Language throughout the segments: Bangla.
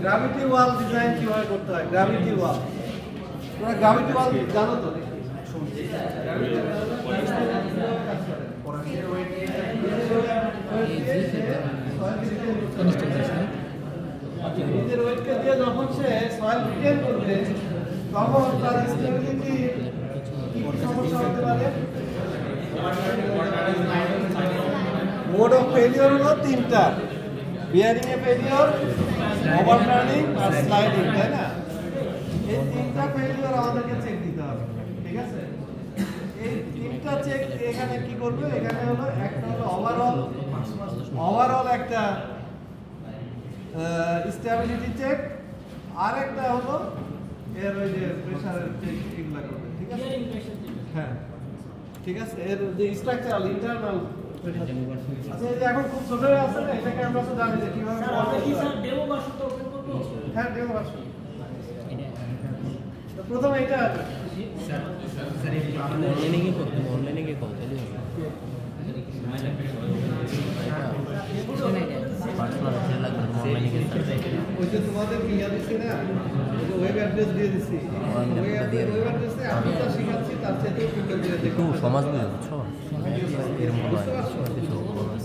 গ্র্যাভিটি ওয়াল ডিজাইন কিভাবে করতে হয়? গ্র্যাভিটি ওয়াল, তোমরা গ্র্যাভিটি ওয়াল জানো তো? নিজের ওয়েটকে দিয়ে যখন সে সয়েল রিটেন করবে তখন তার স্টেবিলিটি কি সমস্যা হতে পারে? মোড অফ ফেলিওর হলো তিনটা: বিয়ারিং এ ফেলিওর, ওভারটার্নিং আর স্লাইডিং, তাই না? এই তিনটা ফেলিওর আমাদেরকে চেক দিতে হবে, ঠিক আছে? এই তিনটা চেক এখানে কি করবে? এখানে হলো একটা হলো ওভারঅল একটা স্টেবিলিটি চেক, আর একটা হলো এর ওই যে প্রেসারের চেক, এগুলা করবে, ঠিক আছে? হ্যাঁ, ঠিক আছে। এর যে স্ট্রাকচারাল ইন্টারনাল, আচ্ছা এই যে এখন খুব ছোট হয়ে আছে না, এটাকে আমরা তো জানি যে কিভাবে করতে হয়। স্যার ডেমো ভার্সন তো ওপেন করব। হ্যাঁ, ডেমো ভার্সন। তো প্রথমে এটা স্যার এই অনলাইনে কি করতে হবে? অনলাইনে কি করতে হবে? ওই যে তোমাদের ইয়া দিচ্ছি না, ওয়েব অ্যাড্রেস দিয়ে দিচ্ছি, ওয়েব অ্যাড্রেসে আমি যা শিখাচ্ছি তার সাথে সুন্দর করে দেখো সমাজ নিয়ে বুঝছো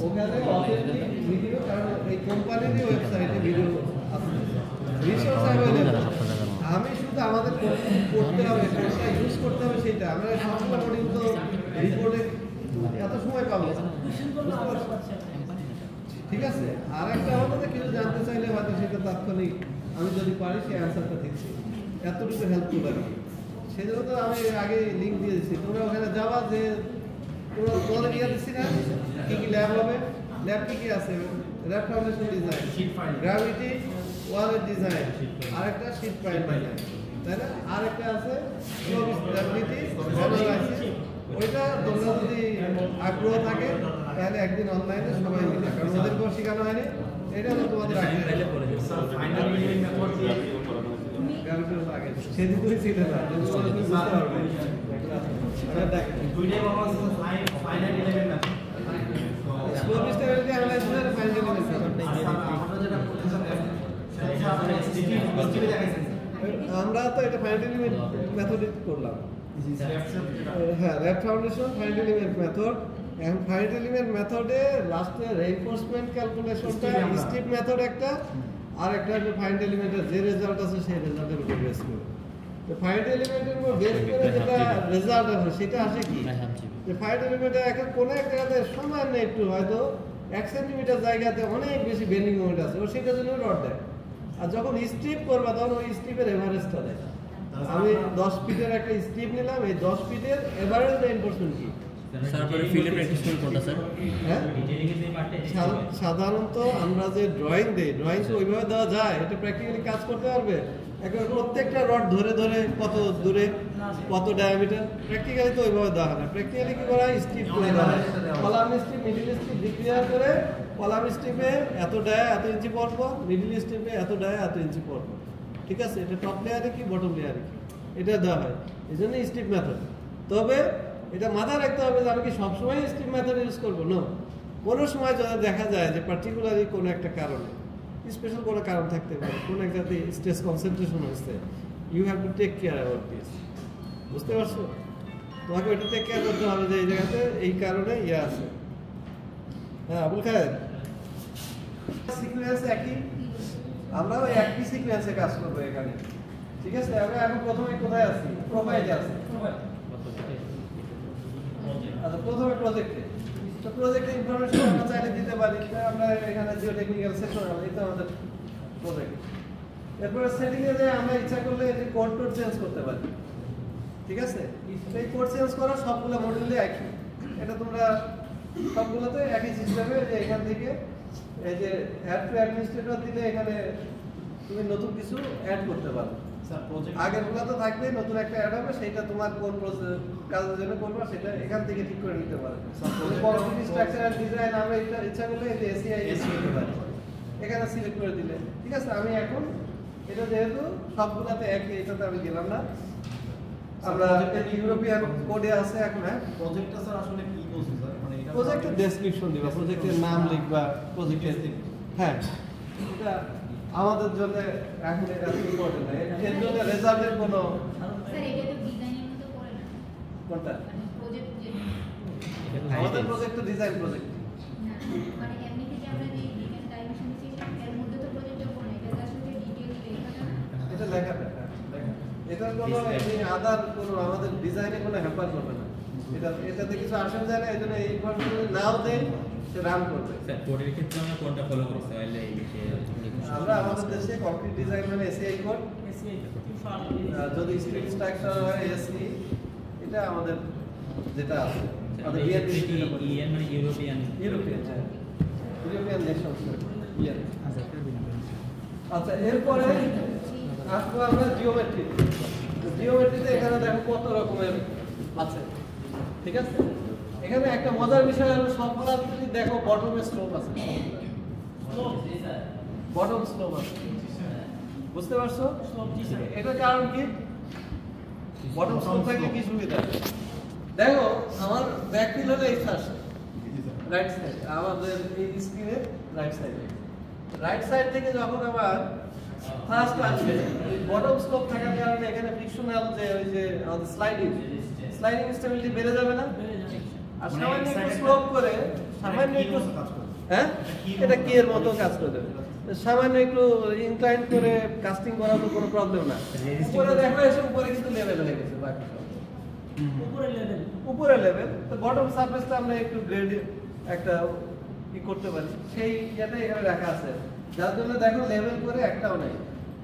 ওখানে অথেন্টিক ভিডিও, কারণ এই কোম্পানির ওয়েবসাইটে ভিডিও আছে, রিসোর্স অ্যাভেলেবল। আমি শুধু আমাদের করতে হবে, কোনটা ইউজ করতে হবে সেটা। আমরা সবসময় মডিউল তো রিপোর্টে এত সময় পাবো, ঠিক আছে? আর একটা হলো যে কিছু জানতে চাইলে হয়তো সেটা তাৎক্ষণিক আমি যদি পারি সেই অ্যান্সারটা দিচ্ছি, এতটুকু হেল্পফুল আর কি। সেই জন্য তো আমি আগে লিঙ্ক দিয়ে দিচ্ছি, তোমরা ওখানে যাবা, যে তোমরা তোমাদের ইয়ে দিচ্ছি না কী কী ল্যাব হবে, ল্যাব কী কী আছে? ল্যাব ফাউন্ডেশন ডিজাইন, গ্র্যাভিটি ওয়ালের ডিজাইন, আর একটা শীট পাইপ ডিজাইন, তাই না? আর একটা আছে স্টেবিলিটি অ্যানালাইসিস। ওইটা তোমরা যদি আগ্রহ থাকে তাহলে একদিন অনলাইনে সবাই মিলে, কারণ ওদের পর শেখানো হয়নি, এটা তো তোমাদের আগে সেদিন তুমি শিখে না, বুঝতে পারবে। আমরা তো এটা ফাইনাল মেথড করলাম, হ্যাঁ, lab foundation final element method. এখন ফাইনাল এলিমেন্ট মেথডে লাস্টে রেইনফোর্সমেন্ট ক্যালকুলেশনটা স্টিপ মেথড একটা, আর একটা হচ্ছে ফাইনাল এলিমেন্টের যে রেজাল্ট আছে সেই রেজাল্টের উপর বেস করে। তো ফাইনাল এলিমেন্টের উপর বেস করে যেটা রেজাল্ট আসে সেটা আসে কি, যে ফাইনাল এলিমেন্টে এখন কোনো একটা জায়গাতে সামান্য একটু হয়তো 1 সেন্টিমিটার জায়গাতে অনেক বেশি বেন্ডিং মোমেন্ট আছে, ও সেটার জন্য রড দেয়। আর যখন স্ট্রিপ করবা তখন ওই স্ট্রিপের এভারেজটা দেয়। আমি 10 ফিটের একটা স্ট্রিপ নিলাম, এই 10 ফিটের এভারেজ রেইনফোর্সমেন্ট কি? সাধারণত আমরা যে ড্রয়িং দিই, ড্রয়িং তো ওইভাবে দেওয়া যায়, এটা প্র্যাকটিক্যালি কাজ করতে পারবে? একবার প্রত্যেকটা রড ধরে ধরে কত দূরে কত ডায়ামিটার, প্র্যাকটিক্যালি তো ওইভাবে দেওয়া হয় না। প্র্যাকটিক্যালি কি করা হয়? স্ট্রিপ করে দেওয়া হয়, column strip middle strip declare করে, কলাম স্ট্রিপে এত ডায়া এত ইঞ্চি পরপর, মিডিল স্ট্রিপে এত ডায়া এত ইঞ্চি পরপর, ঠিক আছে? এটা টপ লেয়ারে কি বটম লেয়ারে কি, এটা দেওয়া হয়, এই জন্য স্ট্রিপ মেথড। তবে এটা মাথায় রাখতে হবে যে আমি কি সবসময় স্ট্রিপ মেথড ইউজ করবো না। কোনো সময় যদি দেখা যায় যে পার্টিকুলারলি কোনো একটা কারণে, স্পেশাল কোনো কারণ থাকতে পারে, কোনো একটা স্ট্রেস কনসেন্ট্রেশন হচ্ছে, you have to take care about this, বুঝতে পারছো? তোমাকে ওইটা টেক কেয়ার করতে হবে যে এই জায়গাতে এই কারণে ইয়ে আছে। হ্যাঁ, আবুল খায়ের, সিকুয়েন্স একই, আমরা ওই একই সিকুয়েন্সে কাজ করবো এখানে, ঠিক আছে? আমরা এখন প্রথমে কোথায় আছি? প্রোফাইলে আছি। আচ্ছা, প্রথমে প্রজেক্টে, তো প্রজেক্টের ইনফরমেশন আমরা চাইলে দিতে পারি। আমরা এখানে জিও টেকনিক্যাল সেকশন, এটা আমাদের প্রজেক্ট। এরপরে সেটিংয়ে যে আমরা ইচ্ছা করলে এই কোড টোড চেঞ্জ করতে পারি, ঠিক আছে? এই কোড চেঞ্জ করা সবগুলো মডিউলে একই, এটা তোমরা সবগুলোতে একই সিস্টেমে, যে এখান থেকে এই যে অ্যাড টু অ্যাডমিনিস্ট্রেটর দিলে এখানে তুমি নতুন কিছু অ্যাড করতে পারো। আগেরগুলো তো থাকবে, নতুন একটা অ্যাড হবে, সেটা তোমার কোন কাজের জন্য করবা সেটা এখান থেকে ঠিক করে নিতে পারবে। স্ট্রাকচারাল ডিজাইন আমরা এটা ইচ্ছা করলে এই যে এসিআই দিতে পারি, এখানে সিলেক্ট করে দিলে, ঠিক আছে? আমি এখন এটা যেহেতু সবগুলোতে একই, এটাতে আমি গেলাম না, আমরা ইউরোপিয়ান কোডে আছে এখন। হ্যাঁ, প্রজেক্টটা স্যার আসলে কি বলছি স্যার? মানে এটা প্রজেক্টের ডেসক্রিপশন দিবা, প্রজেক্টের নাম লিখবা, প্রজেক্টের হ্যাঁ, এটা আমাদের জন্য এখন এটা ইম্পর্টেন্ট না, এর জন্য রেজাল্টের কোনো স্যার এটা তো ডিজাইনের মতো করে না কোনটা মানে প্রজেক্ট যে আমাদের প্রজেক্ট তো ডিজাইন প্রজেক্ট না মানে এমনি থেকে আমরা যে ডিজাইন ডাইমেনশন দিয়েছি এর মধ্যে তো প্রজেক্টটা করে না, এটা আসলে ডিটেইল লেখাটা না এটা লেখাটা এটার কোনো এমনি আদার কোনো আমাদের ডিজাইনে কোনো হ্যাম্পার করবে না, এটাতে কিছু আসা যায় না, এই জন্য এই ইনফরমেশন নাও দেয় সে রান করবে। স্যার কোডের ক্ষেত্রে আমরা কোনটা ফলো করি স্যার এই বিষয়ে আমরা আমাদের দেশে কংক্রিট ডিজাইন মানে এসিআই কোড, যদি স্ট্রিট স্ট্রাকচার হয় এসি, এটা আমাদের যেটা আছে আমাদের ইএন মানে ইউরোপিয়ান ইউরোপিয়ান নেশন ইএন। আচ্ছা, এরপরে আসবো আমরা জিওমেট্রি। জিওমেট্রিতে এখানে দেখো কত রকমের আছে, ঠিক আছে। এখানে একটা মজার বিষয় হলো সবগুলা যদি দেখো বটমে স্লোপ আছে, বটম স্লোপ আছে, বুঝতে পারছো? এটার কারণ কি? বটম স্লোপ থাকলে কি সুবিধা? দেখো আমার ব্যাক ফিল হলো এই পাশে রাইট সাইড, আমাদের এই স্ক্রিনে রাইট সাইড থেকে যখন আবার ফার্স্ট আসবে বটম স্লোপ থাকার কারণে এখানে ফ্রিকশনাল যে ওই যে আমাদের স্লাইডিং স্টেবিলিটি বেড়ে যাবে না? আর সামান্য একটু স্লোপ করে সামান্য একটু হ্যাঁ এটা কি এর মতো কাজ করে দেবে, সামান্য একটু ইনক্লাইন করে কাস্টিং করা তো কোনো প্রবলেম না। উপরে দেখো এসে উপরে কিন্তু লেভেল হয়ে গেছে, বাকি সব উপরে লেভেল, তো বটম সারফেসটা আমরা একটু গ্রেডিয়েন্ট একটা কি করতে পারি, সেই ইয়েটা এখানে রাখা আছে, যার জন্য দেখো লেভেল করে একটাও নাই।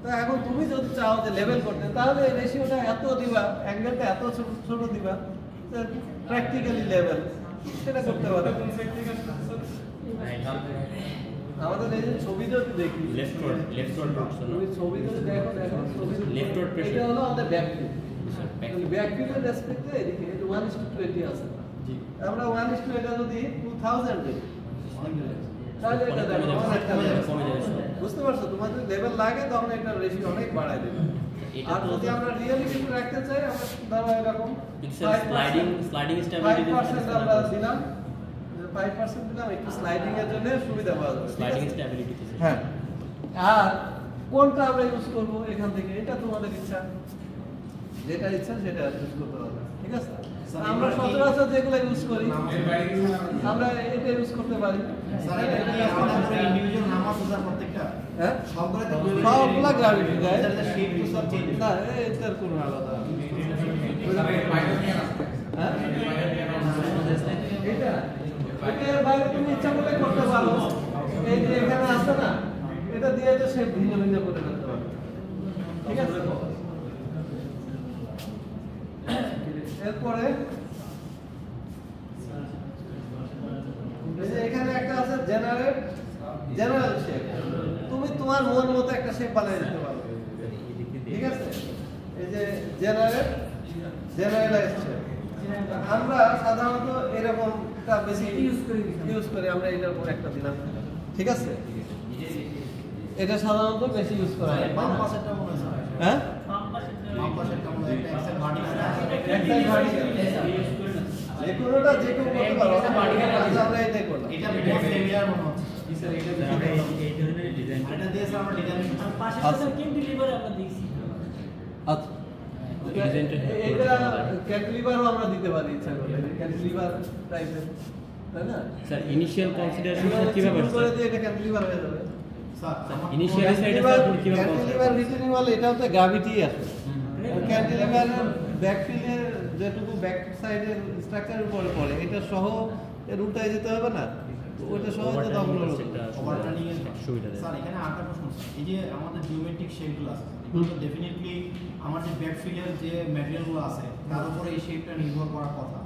তো এখন তুমি যদি চাও যে লেভেল করতে, তাহলে এই রেশিওটা এত দিবা, অ্যাঙ্গেলটা এত ছোট দিবা, প্র্যাকটিক্যালি লেভেল সেটা করতে পারো। আমাদের এই যে ছবি যদি দেখি লেফট রোড তুমি ছবি যদি দেখো ছবি লেফট রোড প্রেসার, এটা হলো আমাদের ব্যাক ফিল। ব্যাক ফিলের রেসপেক্টে এদিকে 1:20 আছে, আমরা 1:20 এটা যদি 2000 দিই তাহলে এটা দেখো বুঝতে পারছো? তোমার যদি লেভেল লাগে তখন এটা রেশিও অনেক বাড়ায় দেবে। আর যদি আমরা রিয়েলিটি রাখতে চাই, আমরা ধরো এরকম স্লাইডিং স্টেবিলিটি 5% আমরা দিলাম, 5% দিলাম, একটু স্লাইডিং এর জন্য সুবিধা পাওয়া যাবে, স্লাইডিং স্টেবিলিটি। হ্যাঁ। আর কোনটা আমরা ইউজ করব এখান থেকে, এটা তোমাদের ইচ্ছা, যেটা ইচ্ছা সেটা ইউজ করতে পারবে, ঠিক আছে। আমরা সচরাচর যেগুলো ইউজ করি আমরা এটা ইউজ করতে পারি। হ্যাঁ, সবগুলা গ্রাভিটি যায় না, এটার কোনো আলাদা হ্যাঁ এটা এটার বাইরে তুমি ইচ্ছা করলে করতে পারো। এই যে এখানে আছে না, এটা দিয়ে তো সে ভিন্ন ভিন্ন করে করতে পারো, ঠিক আছে। এরপরে এখানে একটা আছে জেনারেল শেপ, তুমি তোমার মন মতো একটা শেপ বানিয়ে দিতে পারো, ঠিক আছে। এই যে জেনারেলাইজড শেপ, আমরা সাধারণত এরকমটা বেশি ইউজ করি, আমরা এটার উপর একটা দিলাম, ঠিক আছে। এটা সাধারণত বেশি ইউজ করা হয়। হ্যাঁ, যে কোনোটা যে কেউ করতে পারো, আমরা এটাই করলাম। এটা মনে হচ্ছে স্যার, এই ধরনের ডিজাইন এটা দিয়ে আমরা ডিজাইন পাশে ক্যান্টিলিভার আমরা দিয়েছি। আচ্ছা, এটা ক্যান্টিলিভারও আমরা দিতে পারি ইচ্ছা করলে, ক্যান্টিলিভার টাইপের, তাই না স্যার? ইনিশিয়াল কনসিডারেশন কিভাবে করে দিয়ে এটা ক্যান্টিলিভার হয়ে যাবে স্যার? ইনিশিয়াল সাইডে আপনি কিভাবে ক্যান্টিলিভার রিটেনিং ওয়াল, এটাও তো গ্র্যাভিটি আছে। ক্যান্টিলিভারের ব্যাকফিলের যেটুকু ব্যাক সাইডের স্ট্রাকচারের উপরে পড়ে, এটা সহ এর উল্টায় যেতে হবে না, ওটা সহ তো দখল হলো ওভারটার্নিং এর সুবিধা দেয়। স্যার এখানে আরেকটা প্রশ্ন, এই যে আমাদের জিওমেট্রিক শেপগুলো আছে, এগুলো ডেফিনেটলি আমার যে ব্যাকফিলের যে ম্যাটেরিয়ালগুলো আছে তার উপরে এই শেপটা নির্ভর করার কথা।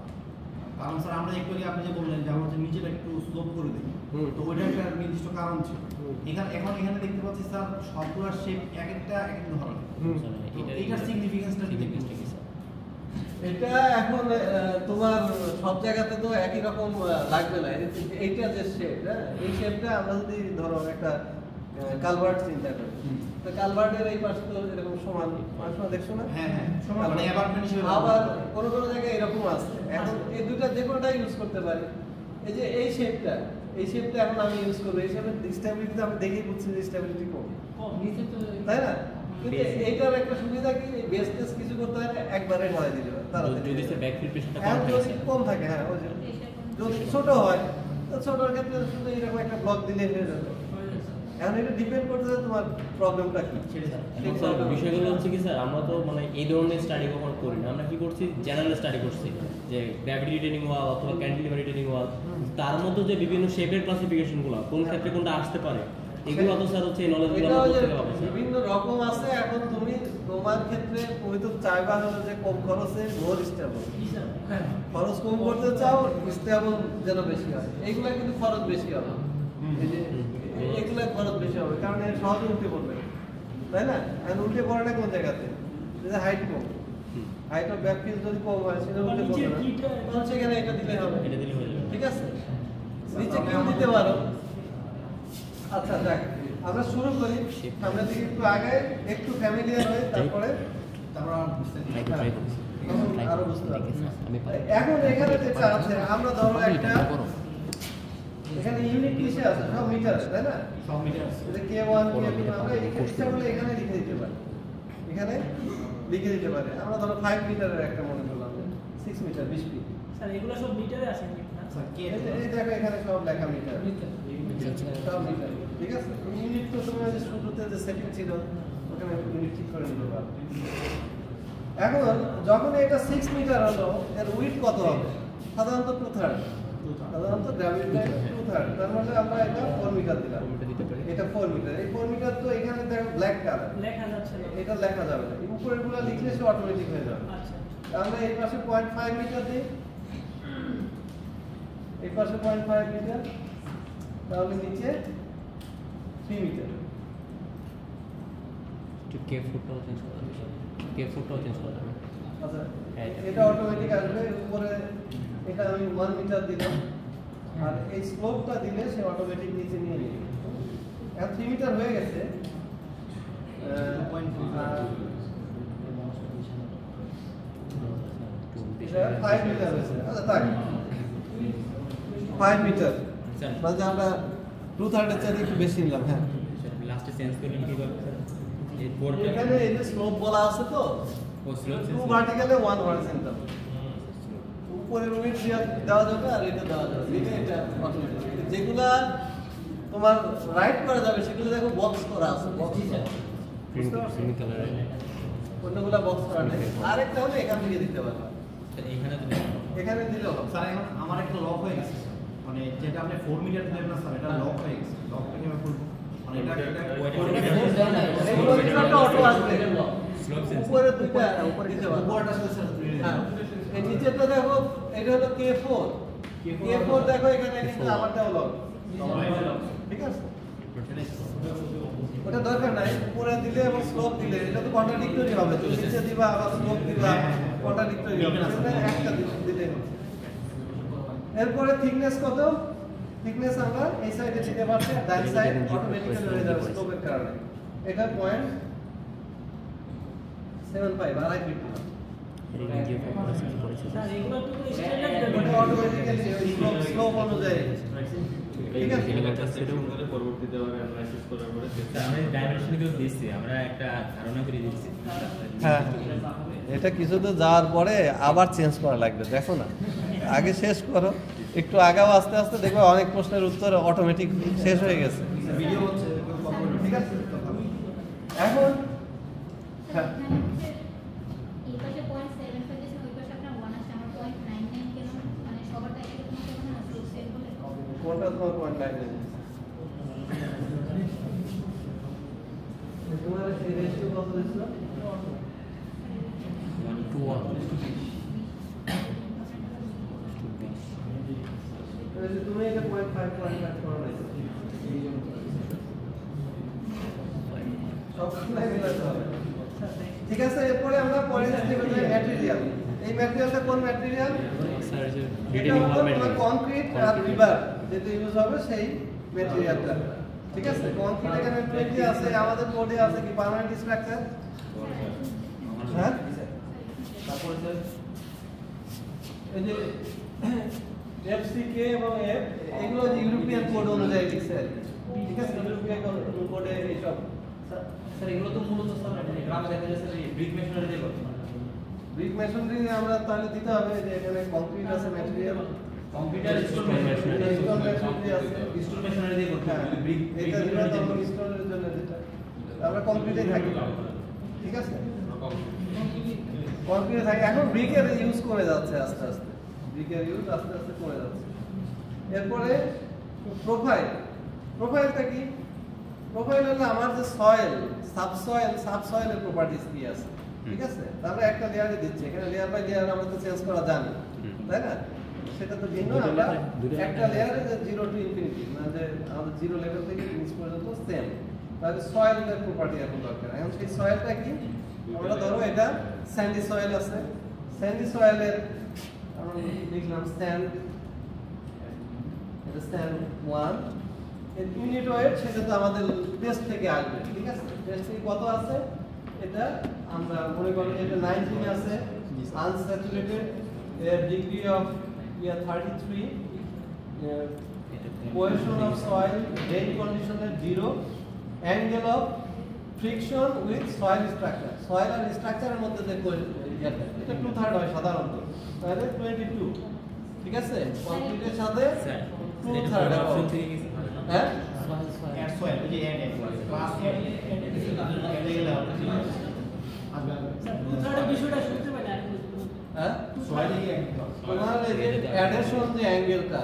কারণ স্যার আমরা একটু আগে আপনি যে বললেন যে আমরা নিজেটা একটু স্লোপ করে দিই, তো ওইটা একটা নির্দিষ্ট কারণ ছিল। এখানে দেখতে পাচ্ছি স্যার সবগুলো শেপ এক একটা ধরনের, এইটার সিগনিফিকেন্সটা কি দেখতে স্যার? এটা এখন তোমার সব জায়গাতে তো একই রকম লাগবে না। এইটা যে শেপ, হ্যাঁ, এই শেপটা আমরা যদি ধরো একটা কালভার্ট চিন্তা করি, তো কালভার্টের এই পাশে তো এরকম সমান দেখছো না? হ্যাঁ হ্যাঁ, মানে অ্যাপার্টমেন্ট হিসেবে আবার কোনো জায়গায় এরকম আছে। এখন এই দুটো যে কোনোটা ইউজ করতে পারি। এই যে এই শেপটা, এই শেপটা এখন আমি ইউজ করবো, এই শেপের স্টেবিলিটি আমি দেখেই বুঝছি যে স্টেবিলিটি কম, তাই না? কিন্তু এইটার একটা সুবিধা কি, বেস টেস কিছু করতে হয় একবারে ঢালাই দিতে হয় তাড়াতাড়ি। যদি সে ব্যাক ফিট প্রেশারটা এখন কম যদি থাকে কম থাকে, হ্যাঁ ওই যে যদি ছোট হয় তো ছোটর ক্ষেত্রে শুধু এরকম একটা ব্লক দিলে হয়ে যাবে। এখন এটা ডিপেন্ড করতে তোমার প্রবলেমটা কি। এখন স্যার বিষয়গুলো হচ্ছে কি স্যার, আমরা তো মানে এই ধরনের স্টাডি কখনো করি না, আমরা কি করছি জেনারেল স্টাডি করছি যে গ্র্যাভিটি রিটেনিং ওয়াল অথবা ক্যান্টিলিভার রিটেনিং ওয়াল, তার মধ্যে যে বিভিন্ন শেপের ক্লাসিফিকেশনগুলো কোন ক্ষেত্রে কোনটা আসতে পারে এগুলো তো স্যার হচ্ছে এই নলেজগুলো এটা আমরা ওই যে করতে হবে স্যার। বিভিন্ন রকম আছে। এখন তুমি তোমার ক্ষেত্রে তুমি তো চাইবা হলো যে কম খরচে মোর স্টেবল, খরচ কম করতে চাও, স্টেবল যেন বেশি হয়, এইগুলা কিন্তু খরচ বেশি হবে। এই যে এইগুলা খরচ বেশি হবে কারণ এর সহজে উল্টে পড়বে, তাই না? আর উল্টে পড়ে না কোন জায়গাতে, যে হাইট কম, হাইট অফ ব্যাক ফিল যদি কম হয় সেটা উল্টে পড়বে না, তখন সেখানে এটা দিলে হবে, এটা দিলে হয়ে যাবে। ঠিক আছে? নিচে কেউ দিতে পারো। আচ্ছা দেখ, আমরা শুরু করি সামনের দিকে একটু আগে, একটু ফ্যামিলিয়ার হয়ে তারপরে তারপর আমরা বুঝতে পারি। ট্রাই ট্রাই করছি আরো বুঝতে পারবো। আমি পারি। এখন এখানে যেটা আছে, আমরা ধরো একটা এখানে ইউনিট কিসে আছে, সব মিটার আছে, তাই না? সব মিটার আছে। এটা K1 K2 আমরা ইচ্ছা করলে এখানে লিখে দিতে পারি, এখানে লিখে দিতে পারি। আমরা ধরো 5 মিটারের একটা মনে করলাম, 6 মিটার 20 ফিট। স্যার এগুলো সব মিটারে আসে না? স্যার কে এই দেখো এখানে সব লেখা মিটার, সব মিটার, ঠিক আছে? ইউনিট তো তোমার যে শুরুতে যে সেটিং ছিল ওখানে ইউনিট ঠিক করে নিতে পারো। এখন যখন এটা 6 মিটার হলো, এর উইডথ কত হবে? সাধারণত 2/3, সাধারণত গ্র্যাভিটি 2/3, তার মানে আমরা এটা 4 মিটার দিলাম, এটা দিতে পারি। এটা 4 মিটার। এই 4 মিটার তো এখানে দেখো ব্ল্যাক কালার, লেখা যাচ্ছে না। এটা লেখা যাবে না, উপরেরগুলো লিখলে সে অটোমেটিক হয়ে যাবে। আচ্ছা আমরা এই পাশে 0.5 মিটার দিই, এই পাশে 0.5 মিটার, তাহলে নিচে 3 মিটার। একটু কে ফুটটাও চেঞ্জ করা যাবে, কে ফুটটাও চেঞ্জ করা যাবে। আচ্ছা হ্যাঁ, এটা অটোমেটিক আসবে। উপরে এটা আমি 1 মিটার দিলাম, আর এই স্লোপটা দিলে সে অটোমেটিক নিচে নিয়ে নেবে। এখন 3 মিটার হয়ে গেছে। এটা 5 মিটার হয়েছে। আচ্ছা থাক, 5 মিটার মানে আমরা 2/3 এর চাইতে একটু বেশি নিলাম। হ্যাঁ, লাস্টে চেঞ্জ করলে কি করবে স্যার? এই বোর্ডটা এখানে এই যে স্লোপ বলা আছে তো, ও স্লো 2 ভার্টিক্যালে 1 হরিজন্টাল, উপরের উইডথ দেওয়া যাবে আর এটা দেওয়া যাবে, দিলে এটা অটোমেটিক। যেগুলা তোমার রাইট করা যাবে সেগুলো দেখো বক্স করা আছে, বক্স গ্রিন কালার অন্যগুলা বক্স করা নেই। আরেকটা হলে এখান থেকে দিতে পারবে, এইখানে তো এখানে দিলেও হবে। স্যার এখন আমার একটা লক হয়ে গেছে, মানে যেটা আপনি 4 মিটার দিলেন না স্যার, এটা লক হয়ে গেছে। লকটা কিভাবে খুলবো? মানে এটা এগুলো কিন্তু একটা অটো আসবে, স্লোপ চেঞ্জ উপরে দুইটা দিতে পারবে। উপরটা আসলে স্যার হ্যাঁ, এই নিচেরটা দেখো, এটা হলো K4, K4 দেখো এখানে কিন্তু আমারটাও লক, ঠিক আছে? ওটা দরকার নাই, উপরে দিলে এবং স্লোপ দিলে এটা তো কন্ট্রাডিক্টরি হবে। তুমি নিচে দিবা আবার স্লোপ দিবা, কন্ট্রাডিক্টরি হবে। সেটা একটা দিলে হবে। এরপরে থিকনেস কত? থিকনেস আমরা এই সাইডে দিতে পারছি, ডান সাইড অটোমেটিক্যালি হয়ে যাবে স্লোপের কারণে। এটা 0.75 আড়াই ফিট। স্যার এগুলো তো স্ট্যান্ডার্ড ওটা অটোমেটিক্যালি স্লোপ অনুযায়ী, ঠিক আছে? পরবর্তীতে আবার অ্যানালাইসিস করার পরে আমরা ডাইমেনশন কেউ দিচ্ছি, আমরা একটা ধারণা করে দিচ্ছি। হ্যাঁ, এটা কিছু তো যাওয়ার পরে আবার চেঞ্জ করা লাগবে, দেখো না, আগে শেষ করো, একটু আগাও, আস্তে আস্তে দেখবে অনেক প্রশ্নের উত্তর অটোমেটিক শেষ হয়ে গেছে। ভিডিও হচ্ছে, ঠিক আছে? এখন হ্যাঁ, এই পাশে 0.75 দিয়েছেন, ওই পাশে আপনার 1 আছে, আমার 0.99 কেন? মানে সবারটা একই রকম কেন না? সেম বলে কোনটা তোমার 0.9? তোমার এই রেশিও কত দিছিল? 1 to 1 তুমি এটা 0.5 করো না, সব সময় মিলাতে হবে, ঠিক আছে? এরপরে আমরা পরে দেখব যে ম্যাটেরিয়াল, এই ম্যাটেরিয়ালটা কোন ম্যাটেরিয়াল? স্যার যে এটা হলো তোমার কংক্রিট আর রিবার যেটা ইউজ হবে সেই ম্যাটেরিয়ালটা, ঠিক আছে? কংক্রিট এখানে 20 আছে, আমাদের কোডে আছে কি পার্মানেন্ট স্ট্রাকচার, হ্যাঁ? তারপরে এই যে FCK এবং F এগুলো ইউরোপিয়ান কোড অনুযায়ী লিখছে আর কি। ঠিক আছে, ইউরোপিয়ান কোডে এইসব স্যার এগুলো তো মূলত স্যার গ্রামে দেখা যাচ্ছে যে ব্রিক মেশিনারি দিয়ে করতে হয়। ব্রিক মেশিনারি আমরা তাহলে দিতে হবে যে এখানে কংক্রিট আছে, ম্যাটেরিয়াল, কম্পিউটার স্টোর মেশিনারি আছে, স্টোর মেশিনারি দিয়ে করতে হয়। ব্রিক এটা দিলে তো আমরা স্টোরের জন্য যেটা আমরা কংক্রিটে থাকি। ঠিক আছে, কংক্রিটে থাকি। এখন ব্রিকের ইউজ কমে যাচ্ছে আস্তে আস্তে, ব্রিকের ইউজ আস্তে আস্তে কমে যাচ্ছে। এরপরে প্রোফাইলটা কি? প্রোফাইল হলো আমার যে সয়েল, সাবসয়েলের প্রপার্টিজ কি আছে। ঠিক আছে, আমরা একটা লেয়ারে দিচ্ছি, এখানে লেয়ার বাই লেয়ার আমরা তো চেঞ্জ করা জানি, তাই না? সেটা তো ভিন্ন। আমরা একটা লেয়ারে যে 0 টু ইনফিনিটি, মানে যে আমাদের 0 লেভেল থেকে নিচ পর্যন্ত সেম, তাহলে সয়েলের প্রপার্টি এখন দরকার। এখন সেই সয়েলটা কি? আমরা ধরো এটা স্যান্ডি সয়েল আছে, স্যান্ডি সয়েলের আমরা লিখলাম স্যান্ড, এটা স্যান্ড 1 এর ইউনিট ওয়েট, সেটা তো আমাদের টেস্ট থেকে আসবে। ঠিক আছে, টেস্ট থেকে কত আছে এটা আমরা মনে করি এটা 19 আছে, আনস্যাচুরেটেড, এর degree of 33, cohesion of soil, drain কন্ডিশনের 0, angle of friction with soil structure, soil আর স্ট্রাকচারের মধ্যে যে এটা 2/3 হয় সাধারণত, তাহলে 22। ঠিক আছে, কংক্রিটের সাথে 2/3 অপশন থেকে কি হ্যাঁ অ্যাড সয়েল এই যে অ্যাড ক্লাস অ্যাড গেলে দুধের বিষয়টা শুনতে পাই না। হ্যাঁ সয়েলই অ্যাড তোমার এই যে অ্যাডিশন যে অ্যাঙ্গেলটা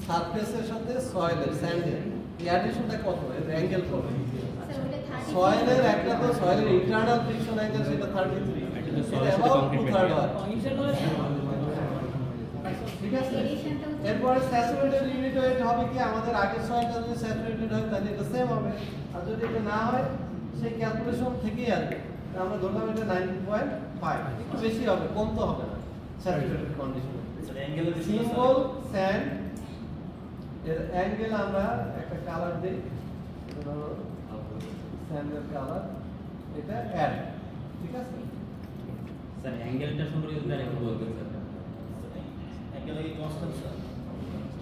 সারফেসের সাথে সয়েলের স্যান্ডের, এই অ্যাডিশনটা কত, এর অ্যাঙ্গেল কত? স্যার ওটা 30 সয়েলের একটা তো সয়েলের ইন্টারনাল ফ্রিকশন অ্যাঙ্গেল সেটা 33, এটা তো soil এর সাথে concrete two-third material। হয়। ঠিক আছে, এরপরে স্যাচুরেটেড ইউনিট ওয়েট হবে কি? আমাদের আগের সয়েলটা যদি স্যাচুরেটেড হয় তাহলে এটা সেম হবে, আর যদি এটা না হয় সেই ক্যালকুলেশন থেকেই আসবে। তা আমরা ধরলাম এটা 19.5, একটু বেশি হবে, কম তো হবে না স্যাচুরেটেড কন্ডিশনে। স্যার অ্যাঙ্গেলের সিম্বল স্যান্ড এর অ্যাঙ্গেল আমরা একটা কালার দেই, ধরো স্যান্ডের কালার, এটা অ্যাড। ঠিক আছে, স্যার অ্যাঙ্গেলটা সম্পর্কে যদি একটু বলতেন স্যার। অ্যাঙ্গেল এই কনস্ট্যান্ট স্যার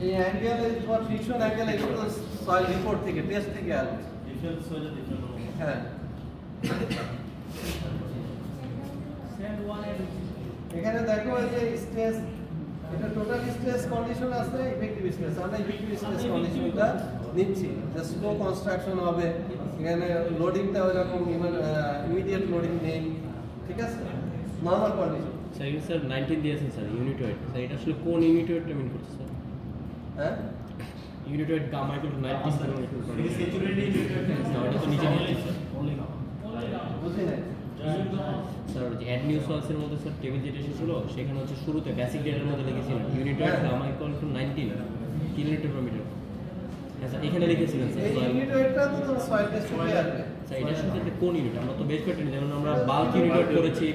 এই অ্যাঙ্গেল এই তোমার ফ্রিকশন অ্যাঙ্গেল এগুলো তো সয়েল রিপোর্ট থেকে, টেস্ট থেকে আসবে। ডিফারেন্স হয়ে যায় ডিফারেন্ট হ্যাঁ, এখানে দেখো এই যে স্ট্রেস, এটা টোটাল স্ট্রেস কন্ডিশন আছে, ইফেক্টিভ স্ট্রেস। আমরা ইফেক্টিভ স্ট্রেস কন্ডিশনটা নিচ্ছি, যে স্লো কনস্ট্রাকশন হবে, এখানে লোডিংটা ওইরকম ইমিডিয়েট লোডিং নেই। ঠিক আছে, নরমাল কন্ডিশন। স্যার এখানে স্যার 19 দিয়েছেন স্যার ইউনিট ওয়েট, স্যার এটা আসলে কোন ইউনিট ওয়েটটা মিন করছে স্যার? হ্যাঁ, unit weight gamma equal to 90 sir এই স্যাচুরেটেড ইউনিট না ওটা তো নিচে দিয়েছে স্যার। বুঝি নাই। স্যার ওই যে অ্যাড নিউ সোর্সের মধ্যে স্যার টেবিল যেটা এসেছিল সেখানে হচ্ছে শুরুতে বেসিক ডেটার মধ্যে লিখেছিলেন unit weight gamma equal to 19 kilometre per metre. হ্যাঁ স্যার এখানে লিখেছিলেন স্যার। এই ইউনিট ওয়েটটা তো তোমার সয়েল টেস্ট থেকে আসবে। স্যার এটার সাথে একটা কোন ইউনিট? আমরা তো বেস প্যাটার্ন, যেমন আমরা বাল্ক ইউনিট ওয়েট করেছি,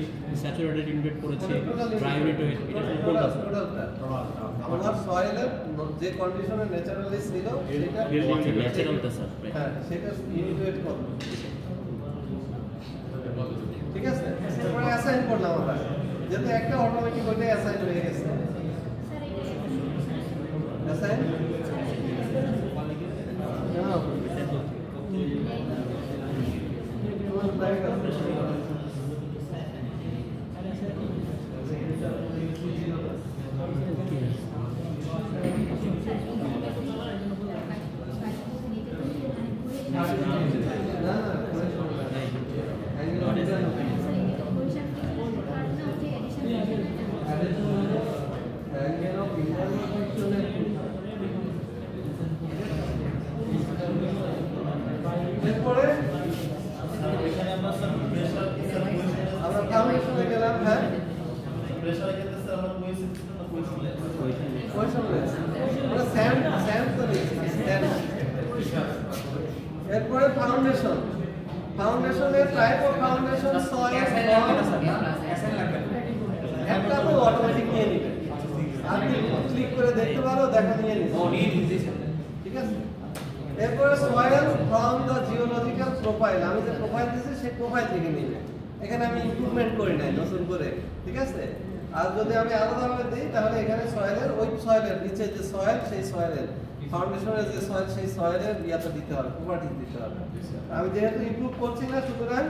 স্যাচুরেটেড ইউনিট ওয়েট করেছি, ড্রাই ইউনিট ওয়েট, এটা আসলে কোনটা স্যার? আমার সয়েলের যে কন্ডিশনে ন্যাচারালি ছিল সেটা ন্যাচারালটা স্যার। হ্যাঁ, সেটা ইউনিট ওয়েট কত? ঠিক আছে, তারপরে অ্যাসাইন করলাম আমরা, যেহেতু একটা অটোমেটিক ওইটাই অ্যাসাইন হয়ে গেছে। স্যার এটা অ্যাসাইন এরপরে এখানে আমরা স্যার প্রেসার আমরা ফাউন্ডেশনে গেলাম। হ্যাঁ, প্রেসার ক্ষেত্রে স্যার আমরা কোয়েশ্চেন না কোয়েশ্চেন কোয়েশনলেস, আমরা স্যান্ড তো লিখছি, স্যান্ড। এরপরে ফাউন্ডেশন, ফাউন্ডেশনের টাইপ অফ ফাউন্ডেশন সয়েল, একটা তো অটোমেটিক নিয়ে নিবে, আপনি ক্লিক করে দেখতে পারো, দেখা নিয়ে নিবে। ঠিক আছে, এরপরে soil from the geological profile, আমি যে প্রোফাইল দিয়েছি সেই প্রোফাইল থেকে নিবে, এখানে আমি ইমপ্রুভমেন্ট করি নাই নতুন করে। ঠিক আছে, আর যদি আমি আলাদাভাবে দিই তাহলে এখানে সয়েলের ওই সয়েলের নিচে যে সয়েল সেই সয়েলের ফাউন্ডেশনের যে সয়েল সেই সয়েলের ইয়াটা দিতে হবে, প্রপার্টিজ দিতে হবে। আমি যেহেতু ইমপ্রুভ করছি না সুতরাং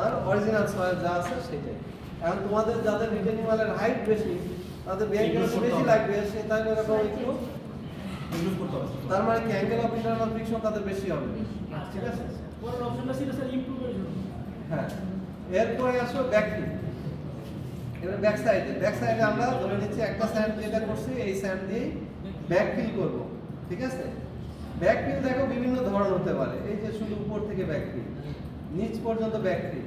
আর অরিজিনাল সয়েল যা আছে সেটাই। এখন তোমাদের যাদের রিটেনিং ওয়ালের হাইট বেশি তাদের ব্যাংকের বেশি লাগবে, সে তাই এরকম একটু ইমপ্রুভ করতে হবে। তার মানে কি অ্যাঙ্গেল অফ ইন্টারনাল ফ্রিকশন তাদের বেশি হবে, ঠিক আছে? পরের অপশনটা ছিল স্যার ইমপ্রুভের জন্য। হ্যাঁ, এরপরে আসো ব্যাকফিল। এবার ব্যাক সাইডে আমরা ধরে নিচ্ছি একটা স্যান্ড যেটা করছি এই স্যান্ড দিয়েই ব্যাকফিল করব, ঠিক আছে? ব্যাকফিল দেখো বিভিন্ন ধরন হতে পারে, এই যে শুধু উপর থেকে ব্যাকফিল, নিচ পর্যন্ত ব্যাকফিল।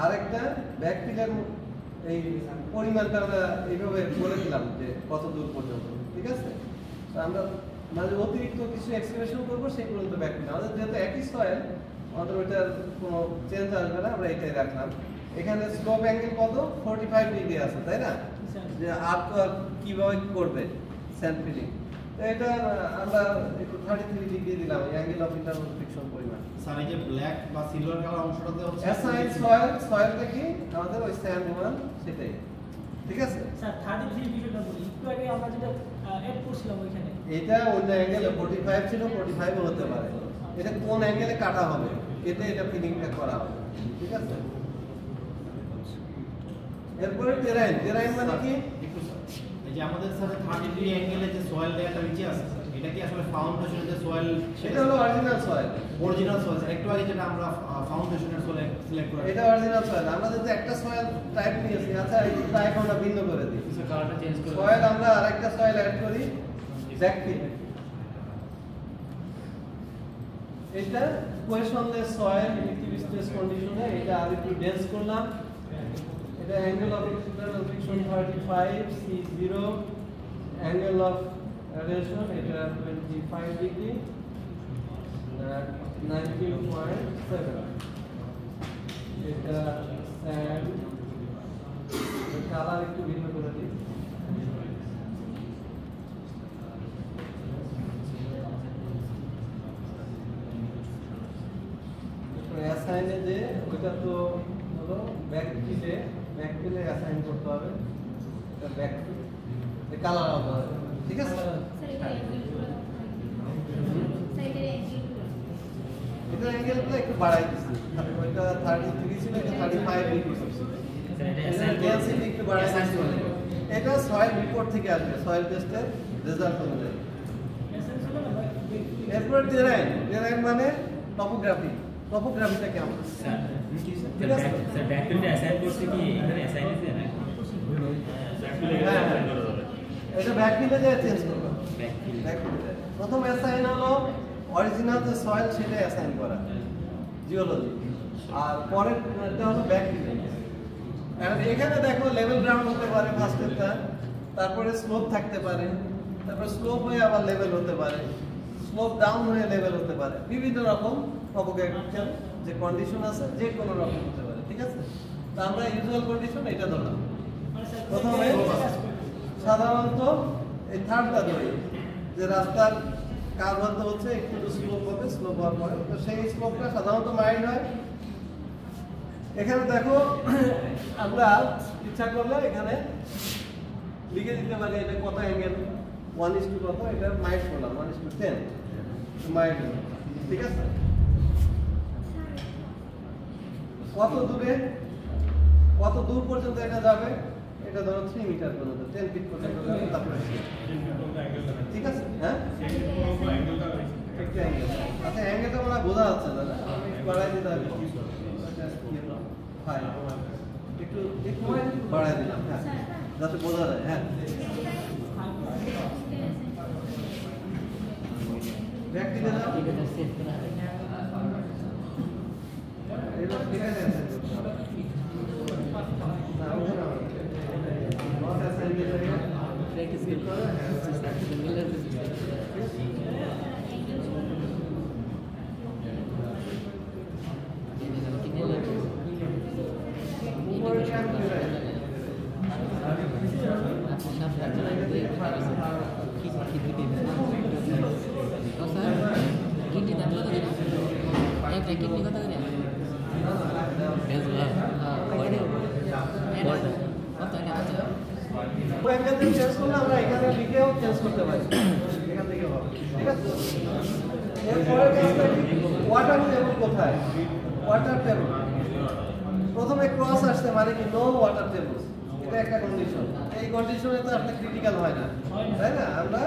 আরেকটা ব্যাকফিলের এই পরিমাণটা আমরা এইভাবে বলে দিলাম যে কত দূর পর্যন্ত, ঠিক আছে? তো আমরা মানে অতিরিক্ত কিছু এক্সপ্রেশন করবো সেই পর্যন্ত ব্যাকফিল। আমাদের যেহেতু একই সয়েল আমাদের ওইটার কোনো চেঞ্জ আসবে না, আমরা এটাই রাখলাম। এখানে স্লোপ অ্যাঙ্গেল কত 45 ডিগ্রি আছে, তাই না? যে আর তো আর কিভাবে করবে স্যান্ড ফিলিং, তো এটা আমরা একটু 33 ডিগ্রি দিলাম অ্যাঙ্গেল অফ ইন্টারনাল ফ্রিকশন পরিমাণ। স্যার এই যে ব্ল্যাক বা সিলভার কালার অংশটাতে হচ্ছে অ্যাসাইন সয়েলটা কি আমাদের ওই স্যান্ড ওয়ান সেটাই, ঠিক আছে? স্যার 33 বিষয়টা বলি, একটু আগে আমরা যেটা অ্যাড করছিলাম ওইখানে এটা অন্য অ্যাঙ্গেলে 45 ছিল, 45 ও হতে পারে। এটা কোন অ্যাঙ্গেলে কাটা হবে এতে এটা ফিলিংটা করা হবে, ঠিক আছে? এরপরে টেরাইন মানে কি? এই যে আমাদের স্যার 30 ডিগ্রি অ্যাঙ্গেলে যে সয়েল লেয়ারটা নিচে আছে এটা কি আসলে ফাউন্ডেশনের যে সয়েল সেটা হলো অরিজিনাল সয়েল। অরিজিনাল সয়েল একটু আগে যেটা আমরা ফাউন্ডেশনের সয়েল সিলেক্ট করেছি এটা অরিজিনাল সয়েল। আমরা যদি একটা সয়েল টাইপ নিয়েছি, আচ্ছা এই টাইপ আমরা ভিন্ন করে দিই, কিছু কালারটা চেঞ্জ করে সয়েল আমরা আরেকটা সয়েল অ্যাড করি ব্যাকফিল। এটা কোয়েশনলেস সয়েল ইলেকট্রিক স্ট্রেস কন্ডিশনে এটা আর একটু ডেন্স করলাম। এটা angle of internal friction 35 C0, angle of radiation এটা 25 ডিগ্রি 19.7। এটা স্যান্ড কালার একটু ভিন্ন করে দিই। অ্যাসাইনে যে ওইটা তো হলো ব্যাকফিলে অ্যাসাইন করতে হবে, এটা ব্যাকফিল কালার হবে, ঠিক আছে? স্যার এটা অ্যাঙ্গেল করে স্যার এটা অ্যাঙ্গেল করে এটা অ্যাঙ্গেলটা একটু বাড়াই দিচ্ছি, ওইটা 33 ছিল এটা 35 ডিগ্রি করছি। ডেন্সিটি একটু বাড়াই দিচ্ছি। এটা সয়েল রিপোর্ট থেকে আসবে, সয়েল টেস্টের রেজাল্ট অনুযায়ী। এরপর টেরাইন মানে টপোগ্রাফিটা কেমন? স্যার ঠিক আছে? স্যার ব্যাকফিলটা অ্যাসাইন করছে কি এখানে অ্যাসাইন আছে না? হ্যাঁ, এটা ব্যাকফিলে যে চেঞ্জ করব। ব্যাকফিল প্রথম অ্যাসাইন হলো অরিজিনাল যে সয়েল সেটা অ্যাসাইন করা, জিওলজি। আর পরেরটা হলো ব্যাকফিলে। এখন এখানে দেখো লেভেল গ্রাউন্ড হতে পারে ফার্স্টেরটা, তারপরে স্লোপ থাকতে পারে, তারপর স্লোপ হয়ে আবার লেভেল হতে পারে, স্লোপ ডাউন হয়ে লেভেল হতে পারে, বিভিন্ন রকম টপোগ্রাফিক্যাল যে কন্ডিশন আছে যে কোনো রকম হতে পারে, ঠিক আছে? তো আমরা ইউজুয়াল কন্ডিশন এটা ধরলাম। প্রথমে সাধারণত এই থার্ডটা ধরি যে রাস্তার কার্ভ হচ্ছে একটু স্লোপ হবে, স্লোপ হওয়ার পরে তো সেই স্লোপটা সাধারণত মাইল্ড হয়। এখানে দেখো আমরা ইচ্ছা করলে এখানে লিখে দিতে পারি এটা কত অ্যাঙ্গেল 1:2 কত, এটা মাইল্ড করলাম 1:10 মাইল্ড, ঠিক আছে? কত দূর পর্যন্ত এটা যাবে, এটা ধরো 3 মিটার পর্যন্ত, 10 ফিট পর্যন্ত যাবে, তারপরে ঠিক আছে? হ্যাঁ, একটু অ্যাঙ্গেল। আচ্ছা অ্যাঙ্গেলটা মনে হয় বোঝা যাচ্ছে না, আমি বাড়াই দিতে হবে একটু বাড়াই দিলাম, হ্যাঁ, যাতে বোঝা যায়। হ্যাঁ, ব্যাক দিলে না এটা সেট করা আছে এবার ঠিক আছে না ওটা নট অ্যাসাইন দিলে প্র্যাকটিস করতে হবে মিলার কত ওই অ্যাঙ্গেল থেকে চেঞ্জ করলে আমরা এখানে লিখেও চেঞ্জ করতে পারি, এখান থেকে হবে, ঠিক আছে। এরপরে ওয়াটার টেবল কোথায়? ওয়াটার টেবল প্রথমে ক্রস আসছে মানে কি নো ওয়াটার টেবল, এটা একটা কন্ডিশন। এই কন্ডিশনে তো আসলে ক্রিটিক্যাল হয় না, তাই না? আমরা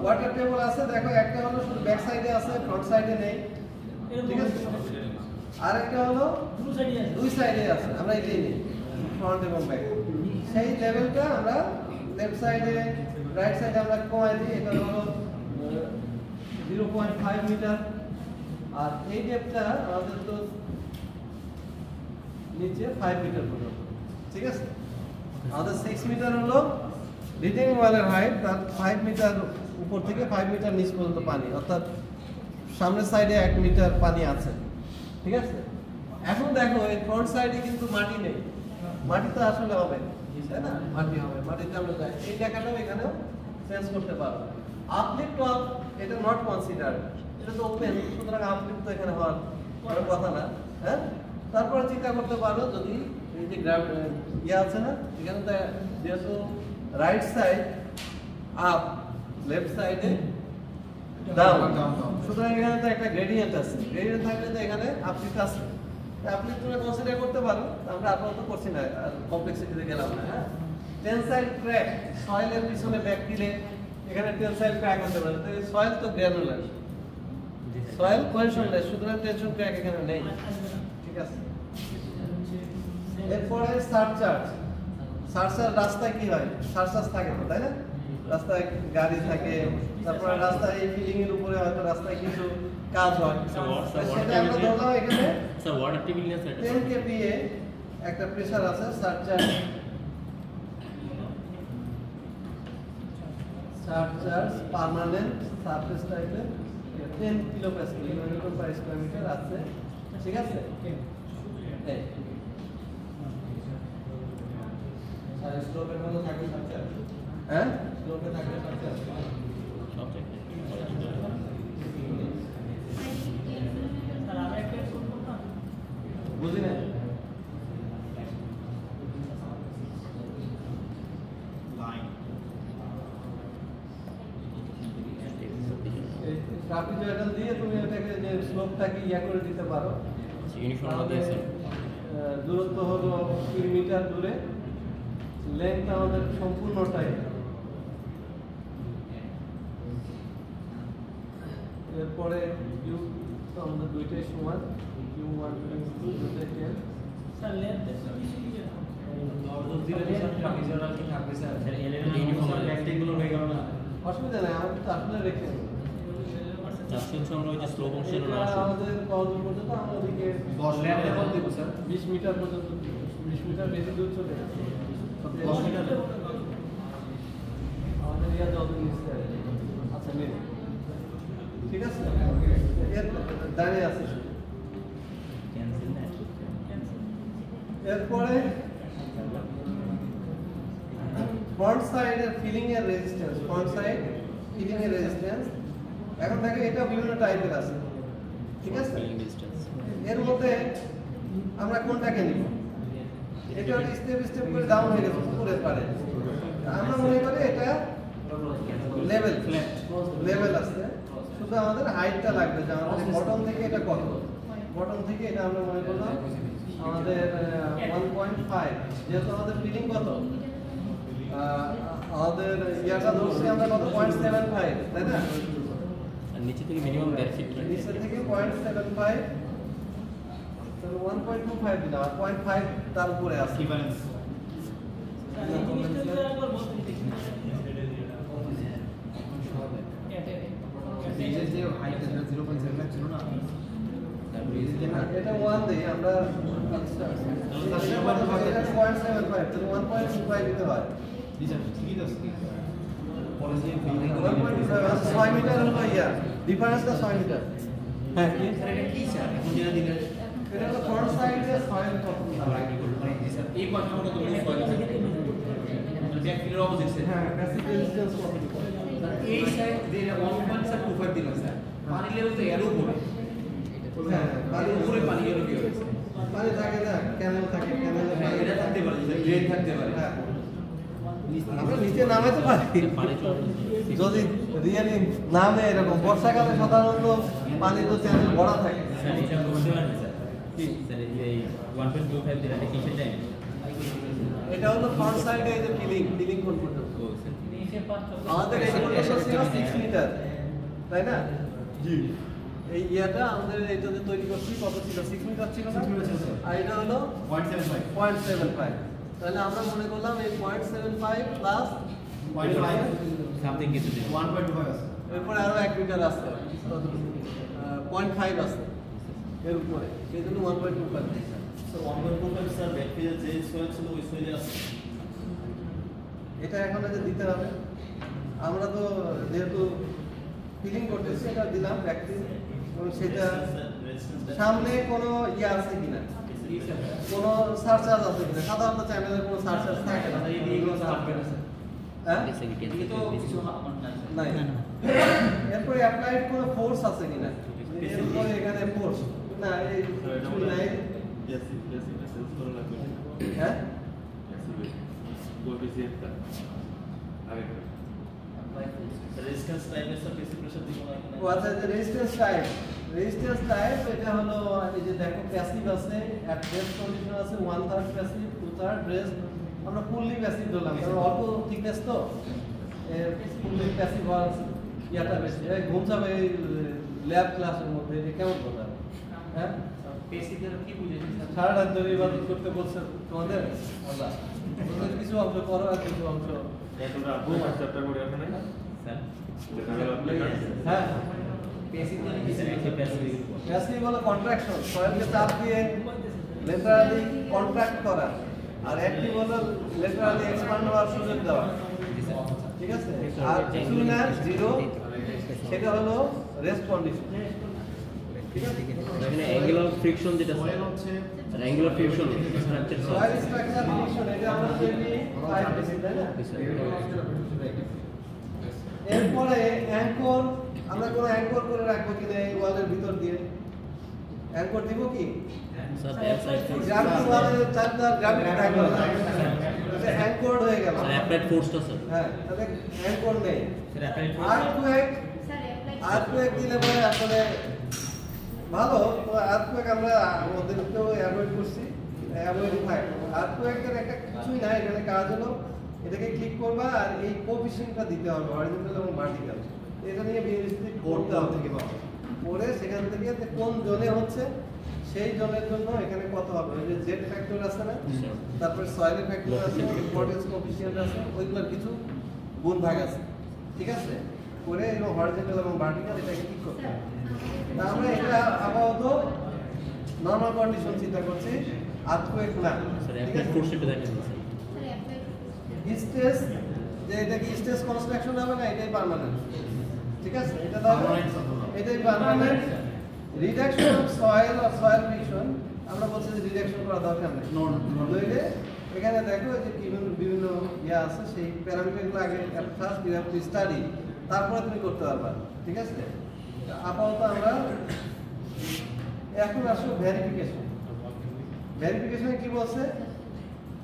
ওয়াটার টেবল আছে, দেখো একটা হলো শুধু ব্যাক সাইডে আছে, ফ্রন্ট সাইডে নেই, ঠিক আছে। আরেকটা হলো দুই সাইডে আছে, আমরা এটাই নিই, ফ্রন্ট এবং ব্যাক। সেই লেভেলটা আমরা লেফট সাইডে রাইট সাইডে আমরা কমাই দিই, এটা হলো 0.5 মিটার। আর এই ডেপটা আমাদের তো নিচে 5 মিটার পর্যন্ত, ঠিক আছে। আমাদের 6 মিটার হলো রিটেনিং ওয়ালের হাইট, তার 5 মিটার উপর থেকে 5 মিটার নিচ পর্যন্ত পানি, অর্থাৎ সামনের সাইডে 1 মিটার পানি আছে, ঠিক আছে। এখন দেখো এই ফ্রন্ট সাইডে কিন্তু মাটি নেই, মাটি তো আসলে হবে, তাই না? মাটি হবে, মাটিতে আমরা যাই, এই জায়গাটাও এখানেও চেঞ্জ করতে পারবো। আপলিফট অফ এটা নট কনসিডার্ড, এটা তো ওপেন, সুতরাং আপলিফট তো এখানে হওয়ার কোনো কথা না, হ্যাঁ। তারপরে চিন্তা করতে পারো যদি এই যে ইয়ে আছে না, এখানে তো যেহেতু রাইট সাইড আপ, লেফট সাইডে ডাউন, সুতরাং এখানে তো একটা গ্রেডিয়েন্ট আছে, গ্রেডিয়েন্ট থাকলে তো এখানে আপলিফট আছে, আপনি তোমরা কনসিডার করতে পারো। আমরা আপাতত করছি না, কমপ্লেক্সিটিতে গেলাম না, হ্যাঁ। টেনসাইল ক্র্যাক, সয়েলের পিছনে ব্যাক দিলে এখানে টেনসাইল ক্র্যাক হতে পারে, তো সয়েল তো গ্র্যানুলার, সয়েল কোহেশনলেস, সুতরাং টেনশন ক্র্যাক এখানে নেই, ঠিক আছে। এরপরে সারচার্জ, সারচার্জ রাস্তায় কি হয়? সারচার্জ থাকে তো, তাই না? রাস্তায় গাড়ি থাকে, তারপরে রাস্তায় এই ফিলিং এর উপরে হয়তো রাস্তায় কিছু কাজ হয়, সেটা আমরা ধরলাম এখানে স্যার ওয়াটার টেবিল নিয়ে স্যার 10 kPa একটা প্রেসার আছে, সারচার্জ পার্মানেন্ট সারফেস টাইপের 10 কিলোপ্যাসকেল নিউটন পার স্কয়ার মিটার আছে, ঠিক আছে। এই আর স্লোপের মধ্যে থাকে সারচার্জ, হ্যাঁ, স্লোপে থাকে সারচার্জ। বুঝি না ট্রাপিজয়েডাল দিয়ে তুমি এটাকে যে স্লোপটাকে ইয়া করে দিতে পারো। আমাদের দূরত্ব হলো 3 মিটার দূরে, লেন্থ আমাদের সম্পূর্ণটাই, এরপরে ইউ তো আমাদের দুইটাই সমান, Q1 Q2 দুইটাই 10। স্যার লেন্থ অসুবিধা নাই, আমাদের তো আসলে রেখে আমরা ওই যে স্লোপ অংশের না আমাদের কত পর্যন্ত আমরা ওদিকে 20 মিটার পর্যন্ত, 20 মিটার বেশি দূর চলে গেছে, 10 মিটার আমাদের ইয়া যত নিচে। আচ্ছা নেই, ঠিক আছে, এর দাঁড়িয়ে আছে। এরপরে ফ্রন্ট সাইডের ফিলিং এর রেজিস্ট্যান্স, ফ্রন্ট সাইড ফিলিং এর রেজিস্ট্যান্স, এখন দেখো এটা বিভিন্ন টাইপের আছে, ঠিক আছে। এর মধ্যে আমরা কোনটাকে নিব? এটা স্টেপ স্টেপ করে ডাউন হয়ে গেছে উপরের পারে, আমরা মনে করি এটা লেভেল, ফ্ল্যাট লেভেল আছে, শুধু আমাদের হাইটটা লাগবে যে আমাদের বটম থেকে এটা কত, বটম থেকে এটা আমরা মনে করলাম আমাদের 1.5, যেহেতু আমাদের ফিলিং কত, আমাদের ইয়াটা ধরছি আমরা কত 0.75, তাই না? নিচে থেকে মিনিমাম 1.5 ফিট, নিচে থেকে 0.75, তাহলে 1.25 দিলাম, আর 0.5 তার উপরে আছে ডিফারেন্স। এই যে হাইট 0.75 ছিল না, এটা 1 দেই আমরা, আচ্ছা এটা 0.75, তাহলে 1.25 দিতে হয়, ঠিকই তো পরে যে 6 মিটার হলো ইয়া, ডিফারেন্সটা 6 মিটার। হ্যাঁ, এটা কি স্যার এখন যেটা দিলেন এটা হলো ফ্রন্ট সাইডে সয়েল কত, এই কথাটা তো বলে ব্যাক ফিলের অপোজিট সাইড। হ্যাঁ, প্যাসিভ রেজিস্ট্যান্স কত, এই সাইড যে 1.25 দিলাম স্যার, পানি লেভেল তো এর উপরে, হ্যাঁ, পানি উপরে পানি এর কি হয়েছে, পানি থাকে না, ক্যানেল থাকে, ক্যানেলে এটা থাকতে পারে, ড্রেন থাকতে পারে। হ্যাঁ, আমরা নিচে নামাইতে পারি পানি চলে যদি রিয়েলি নামে এরকম বর্ষাকালে সাধারণত পানি তো চ্যানেল ভরা থাকে স্যার এটা বলতে পারবেন স্যার কি? স্যার এই 1.25 যেটা কিসের টাইম এটা হলো ফ্রন্ট সাইডে এই যে পিলিং কোন পর্যন্ত ও স্যার আমাদের এই পর্যন্ত ছিল 6 মিটার তাই না জি এই ইয়াটা আমাদের এইটাতে তৈরি করছি কত ছিল 6 মিটার ছিল না 6 মিটার ছিল, স্যার। আর এটা হলো 0.75 0.75 তাহলে আমরা মনে করলাম এই 0.75 প্লাস 0.5 সামথিং কিছু দিন 1.25 আছে এরপরে আরো 1 মিটার আছে 0.5 আছে এর উপরে সেই জন্য 1.25 স্যার 1.25 স্যার ব্যাকটেরিয়া যে সোয়েল ছিল ওই সোয়েলে আছে এটা এখন যে দিতে হবে আমরা তো যেহেতু ফিলিং করতেছি এটা দিলাম প্র্যাকটিস এবং সেটা সামনে কোনো ইয়ে আছে কিনা কোনো সারচার্জ আছে কিনা সাধারণত চ্যানেলে কোনো সারচার্জ থাকে না হ্যাঁ নাই এরপরে অ্যাপ্লাইড কোনো ফোর্স আছে কিনা এরপরে এখানে ফোর্স না এই কিছুই নাই বেসিক সেন্স করা লাগবে হ্যাঁ কোএফিসিয়েন্টটা আরেকটা রেজিস্ট্যান্স টাইপের স্যার বেসিক প্রেসার দিব না ও আচ্ছা যে রেজিস্ট্যান্স টাইপ এটা হলো এই যে দেখো প্যাসিভ আছে এট রেস্ট কন্ডিশন আছে 1/3 প্যাসিভ 2/3 রেস্ট আমরা ফুললি প্যাসিভ ধরলাম কারণ অল্প থিকনেস তো ফুললি প্যাসিভ হওয়ার ইয়াটা বেশি এই ঘুম যাবে এই ল্যাব ক্লাসের মধ্যে এটা কেমন কথা হ্যাঁ বেসিকের কি বুঝেছেন স্যার সারা রাত ধরে ইবাদত করতে বলছে তোমাদের আল্লাহ ওদের কিছু অংশ করো আর কিছু অংশ তোমরা বুক চ্যাপ্টার করে ওখানে স্যার দেখা গেল আপনি হ্যাঁ বেসিকের কি স্যার একটা বেসিক প্যাসিভ হলো কন্ট্রাকশন সয়েলকে চাপ দিয়ে লেটারালি কন্ট্রাক্ট করা আর অ্যাক্টিভ হলো লেটারালি এক্সপ্যান্ড হওয়ার সুযোগ দেওয়া ঠিক আছে আর কিছু না জিরো সেটা হলো রেস্ট কন্ডিশন ঠিক আছে এখানে অ্যাঙ্গুলার ফ্রিকশন যেটা সোয়েল হচ্ছে angular friction structure soil structure friction এটা আমরা তৈরি 5 বেসিক তাই না এরপরে অ্যাঙ্কর আমরা কোনো অ্যাঙ্কর করে রাখবো কিনা এই ওয়ালের ভিতর দিয়ে অ্যাঙ্কর দিব কি sir back side force gravity ওয়ালের চারটার গ্রাভিটি থাকবে না এটা অ্যাঙ্কর হয়ে গেল স্যার অ্যাপ্লাইড ফোর্সটা স্যার হ্যাঁ তাহলে অ্যাঙ্কর নেই sir applied earthquake sir apply earthquake দিলে পরে আসলে ভালো তো আর্থকুয়েক আমরা অতিরিক্ত অ্যাভয়েড করছি অ্যাভয়েড থাক আর্থকুয়েকের একটা কিছুই নাই এখানে কাজ হলো এটাকে ক্লিক করবা আর এই কোএফিসিয়েন্টটা দিতে হবে হরিজন্টাল এবং ভার্টিক্যাল এটা নিয়ে বিএসসি করতে হবে থেকে পাবো পরে সেখান থেকে যে কোন জোনে হচ্ছে সেই জোনের জন্য এখানে কত হবে ওই যে জেড ফ্যাক্টর আছে না তারপরে সয়েলের ফ্যাক্টর আছে ইম্পর্টেন্স কোএফিসিয়েন্ট আছে ওইগুলোর কিছু গুণ ভাগ আছে ঠিক আছে করে এবং হরিজন্টাল এবং ভার্টিক্যাল এটাকে ঠিক করতে হবে তা আমরা এটা আপাতত নরমাল কন্ডিশন চিন্তা করছি আর্থকুয়েক না স্যার ঠিক অ্যাপ্লাইড আছে ফোর্সটা দেখেন স্যার স্যার অ্যাপ্লাই স্টেজ যে এটা কি স্টেজ কনস্ট্রাকশন হবে না এটাই পার্মানেন্ট ঠিক আছে এটা দাও এটাই permanent reduction of soil or soil friction আমরা বলছি যে রিডাকশন করা দরকার নেই নইলে এখানে দেখো যে বিভিন্ন ইয়া আছে সেই প্যারামিটারগুলো আগে first you have to study তারপরে তুমি করতে পারবা ঠিক আছে আপাতত আমরা এখন আসো ভেরিফিকেশন কি বলছে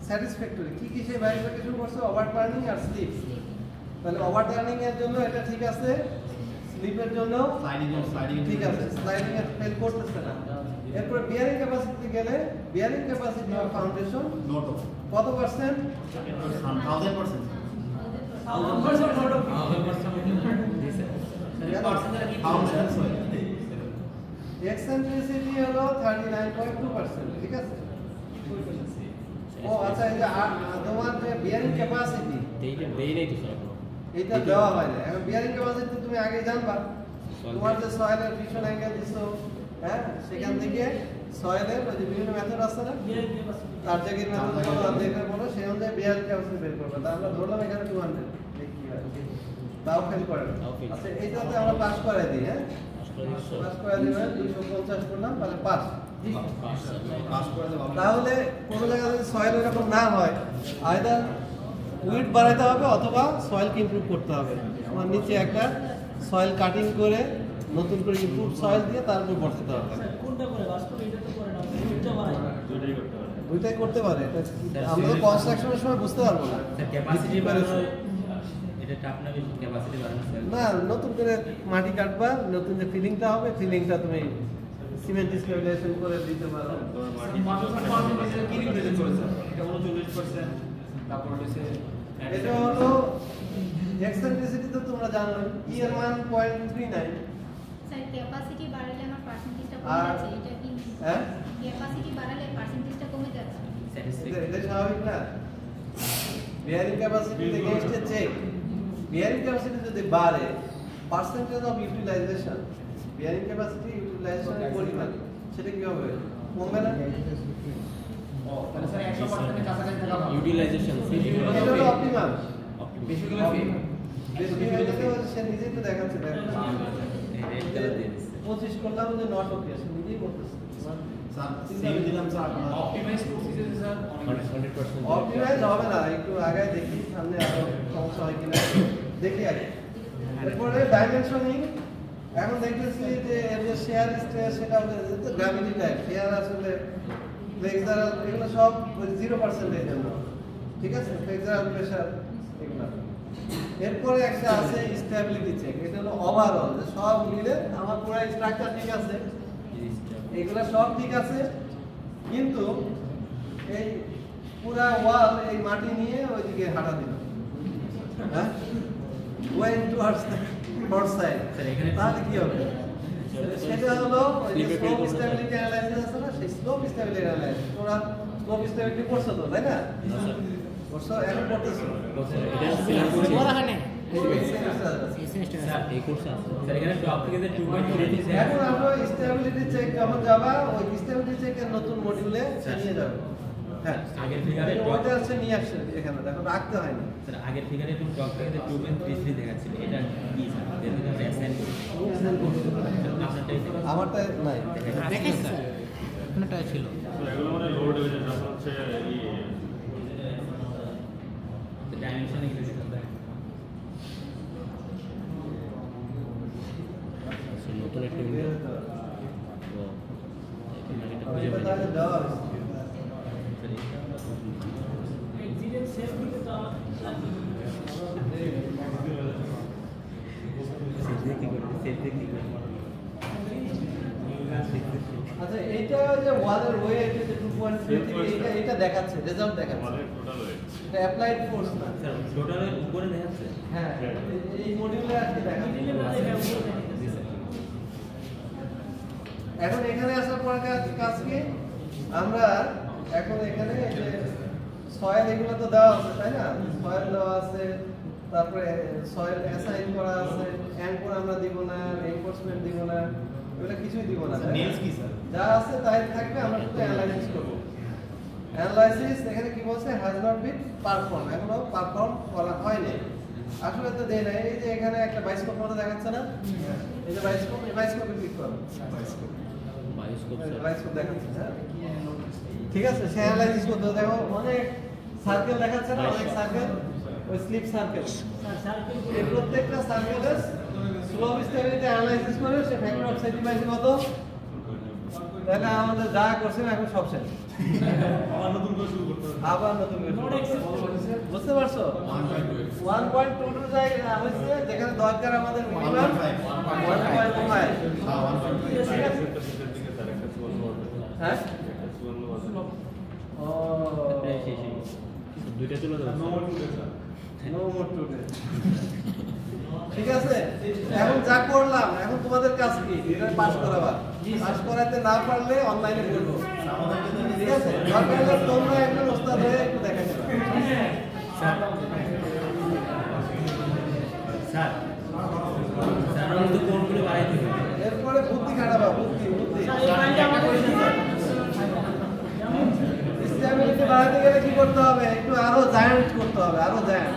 স্যাটিসফ্যাক্টরি কি কি সেই ভেরিফিকেশন করছে ওভারটার্নিং আর স্লিপ তাহলে ওভারটার্নিং এর জন্য এটা ঠিক আছে স্লিপের জন্য স্লাইডিং ঠিক আছে স্লাইডিং এর ফেল করতেছে না এরপর বিয়ারিং ক্যাপাসিটি গেলে bearing capacity of foundation note কত পার্সেন্ট 1000% এক্সেন্ট্রিসিটি হলো 39.2% ঠিক আছে ও আচ্ছা এই যে তোমার যে বিয়ারিং ক্যাপাসিটি এইটা দেই নাই তো স্যার এখনো। এটা দেওয়া হয় না এখন বিয়ারিং ক্যাপাসিটি তুমি আগে জানবা তোমার যে সয়েলের ফ্রিকশন অ্যাঙ্গেল দিছো হ্যাঁ সেখান থেকে সয়েলের ওই যে বিভিন্ন মেথড আছে না তার জায়গায় মেথড বলো অর্ধেকের বলো সেই অনুযায়ী বিয়ারিং ক্যাপাসিটি বের করবে তা আমরা ধরলাম এখানে 200 দেখি হয় তাও ফেল করে না। তাও fail। আচ্ছা এইটাতে আমরা পাস করে দিই হ্যাঁ আসলে পাস করে দিবেন 250 করলাম তাহলে পাস পাস স্যার পাস করে দেব তাহলে কোনো জায়গায় যদি সয়েল এরকম না হয় আইদার উইড বাড়াতে হবে অথবা সয়েলকে ইমপ্রুভ করতে হবে আমার নিচে একটা সয়েল কাটিং করে নতুন করে ইমপ্রুভ সয়েল দিয়ে তারপর বসাতে হবে কোনটা করে বাস্তবে এটা তো করে না এটা বানাই দুটোই করতে পারে দুইটাই করতে পারে। এটা স্যার, আমরা তো কনস্ট্রাকশনের সময় বুঝতে পারবো না। স্যার ক্যাপাসিটি বাড়ানো এটা টাফ না, বেশি ক্যাপাসিটি বাড়ানো স্যার? না, নতুন করে মাটি কাটবা, নতুন যে ফিলিংটা হবে, ফিলিংটা তুমি সিমেন্ট স্টেবিলাইজেশন করে দিতে পারো। এটা হলো এক্সেন্ট্রিসিটি তো তোমরা জানো, ই এর মান 0.39। স্যার ক্যাপাসিটি বাড়ালে আমার পার্সেন্টেজটা কমে আর- যাচ্ছে, এটা কি? হ্যাঁ, ক্যাপাসিটি বাড়ালে পার্সেন্টেজটা কমে যাচ্ছে। এটা স্বাভাবিক না? Bearing capacity against a check. Bearing capacity যদি বাড়ে, percentage of utilization, bearing capacity ইউটিলাইজেশনের পরিমাণ, সেটা কি হবে? কমবে না? তাহলে স্যার 100% কাছাকাছি থাকা ভালো। ইউটিলাইজেশন এটা হলো অপটিমাম। বেশি হলে ফেল। বেশি হয়ে গেলে সে নিজেই তো দেখাচ্ছে, দেখো। রেড কালার দিয়ে দিচ্ছে। 25 করলাম যে নট ওকে, সে নিজেই বলতেছে। স্যার সেম দিলাম স্যার আপনারা। অপটিমাইজ করতেছে স্যার 100% অপটিমাইজ হবে না, একটু আগে দেখি সামনে আরো সমস্যা হয় কিনা দেখি আগে। এরপরে ডাইমেনশনিং, এখন দেখতেছি যে এর যে শেয়ার স্ট্রেস, সেটা গ্র্যাভিটি টাইপ শেয়ার আসলে ফ্লেক্সারাল, এগুলো সব 0% এর জন্য, ঠিক আছে? ফ্লেক্সারাল প্রেসার এগুলো। এরপরে একটা আছে স্টেবিলিটি চেক, এটা হলো ওভারঅল, যে সব মিলে আমার পুরো স্ট্রাকচার ঠিক আছে, এগুলো সব ঠিক আছে, কিন্তু এই পুরা ওয়াল এই মাটি নিয়ে ওইদিকে হাঁটা দিল, হ্যাঁ, ওয়েন টুয়ার্ডস নর্থ সাইড, তাহলে কি হবে? সেটা হলো স্লোপ স্টেবিলিটি অ্যানালাইসিস আছে না, সেই স্লোপ স্টেবিলিটি অ্যানালাইসিস। তোমরা স্লোপ স্টেবিলিটি করছো তো, তাই না? করছো, এখন করতেছো। এটা সিলেক্ট করা হয় না এখন এই কোর্স আছে স্যার, এখানে টপ থেকে যে 2.3 দিছে। আমরা স্টেবিলিটি চেক যখন যাবা, ওই স্টেবিলিটি চেকের নতুন মডিউলে নিয়ে যাবে। হ্যাঁ, আগের ফিগারে ওইটা আছে নিয়ে আসছে এখানে, দেখো রাখতে হয় না। স্যার আগের ফিগারে তুমি টপ থেকে যে 2.33 দেখাচ্ছিল, এটা কি স্যার? যেটা আমরা অ্যাসাইন আপনারটাই আমারটা নাই। দেখেন স্যার কোনটা ছিল এগুলো মানে লো ডিভিশন যখন হচ্ছে ডাইমেনশন এগুলো দিতে হবে। নতুন একটা উইন্ডো ও এটা খুঁজে এটা পাই তাহলে দেওয়া হয়েছে। আচ্ছা, এইটা যে ওয়ালের ওয়েট, এটা 2.33, এটা দেখাচ্ছে, রেজাল্ট দেখাচ্ছে, আমাদের টোটাল ওয়েট এটা অ্যাপ্লাইড ফোর্স না। স্যার টোটালের উপরে দেখাচ্ছে। হ্যাঁ, এই মডিউলে আজকে দেখাচ্ছে। এখন এখানে আসার পর কাজ কি, আমরা এখন এখানে এই যে সয়েল এগুলো তো দেওয়া আছে, তাই না? সয়েল দেওয়া আছে, তারপরে সয়েল অ্যাসাইন করা আছে, অ্যাঙ্কর আমরা দিব না, রেইনফোর্সমেন্ট দিব না, এগুলো কিছুই দিব না। তাই না? নেলস কি স্যার? যা আছে তাই থাকবে, আমরা শুধু অ্যানালাইসিস করব। অ্যানালাইসিস এখানে কি বলছে, হ্যাজ নট বিন পারফর্ম, এখনো পারফর্ম করা হয়নি। আসলে তো দেয় না, এই যে এখানে একটা বাইস্কোপ মতো দেখাচ্ছে না, এই যে বাইস্কোপ, এই বাইস্কোপে ক্লিক করো, বায়োস্কোপ স্যার বাইস্কোপ দেখাচ্ছে, হ্যাঁ ঠিক আছে। সে অ্যানালাইসিস করতে হবে, দেখো অনেক সার্কেল দেখাচ্ছে না, অনেক সার্কেল, ওই স্লিপ সার্কেল, এই প্রত্যেকটা সার্কেলের স্লোপ স্টেবিলিটি অ্যানালাইসিস করে সে ফ্যাক্টর অফ সেফটি পাইছে কত, তাহলে আমাদের যা করছেন এখন সব শেষ, আবার নতুন করে শুরু করতে হবে। আবার নতুন করে বুঝতে পারছো? 1.22 জায়গা হচ্ছে, যেখানে দরকার আমাদের মিনিমাম 1.5। ঠিক আছে? হ্যাঁ, ও প্রায় শেষই। দুইটা চলে যাবে নো মোর টুডে। ঠিক আছে, এখন যা করলাম, এখন তোমাদের কাজ কি, এটা পাস করাবা। পাস করাতে না পারলে অনলাইনে করবো, ঠিক আছে? দরকার হলে তোমরা একজন ওস্তাদ হয়ে একটু দেখা যাবে। স্যার স্যার স্যার আমাদের কোনগুলো বাড়াইতে হবে? এরপরে বুদ্ধি খাটাবা, বুদ্ধি স্টেবিলিটি বাড়াতে গেলে কি করতে হবে, একটু আরো জায়ান্ট করতে হবে, আরো জায়ান্ট।